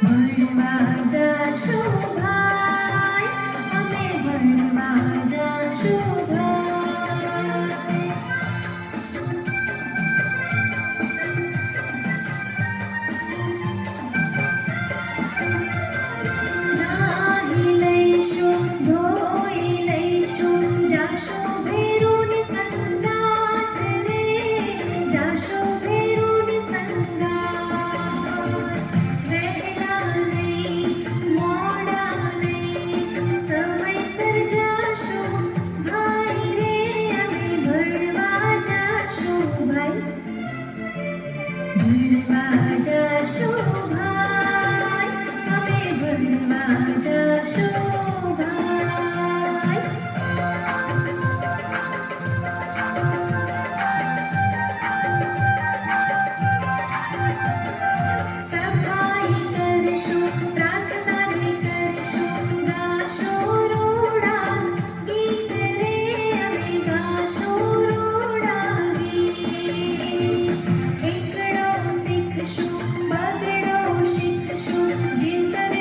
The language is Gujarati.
ભણવા જાશું ભાઈ, અમે ભણવા જાશું ભાઈ. નાહી લઈશું, ધોઈ લઈશું, જાશું ભેરુની સંગાથ રે, જાશું ભેરુની સંગાથ. વહેલા નહીં, મોડા નહીં, સમયસર જાશું ભાઈ રે, અમે ભણવા જાશું ભાઈ. ભણવા જાશું ભાઈ, અમે ભણવા જાશું ભાઈ. સફાઈ કરશું, પ્રાર્થના રે કરશું, ગાશું રૂડા ગીત રે, અમે ગાશું રૂડા ગીત. એકડો શીખશું, બગડો શીખશું, જીવતર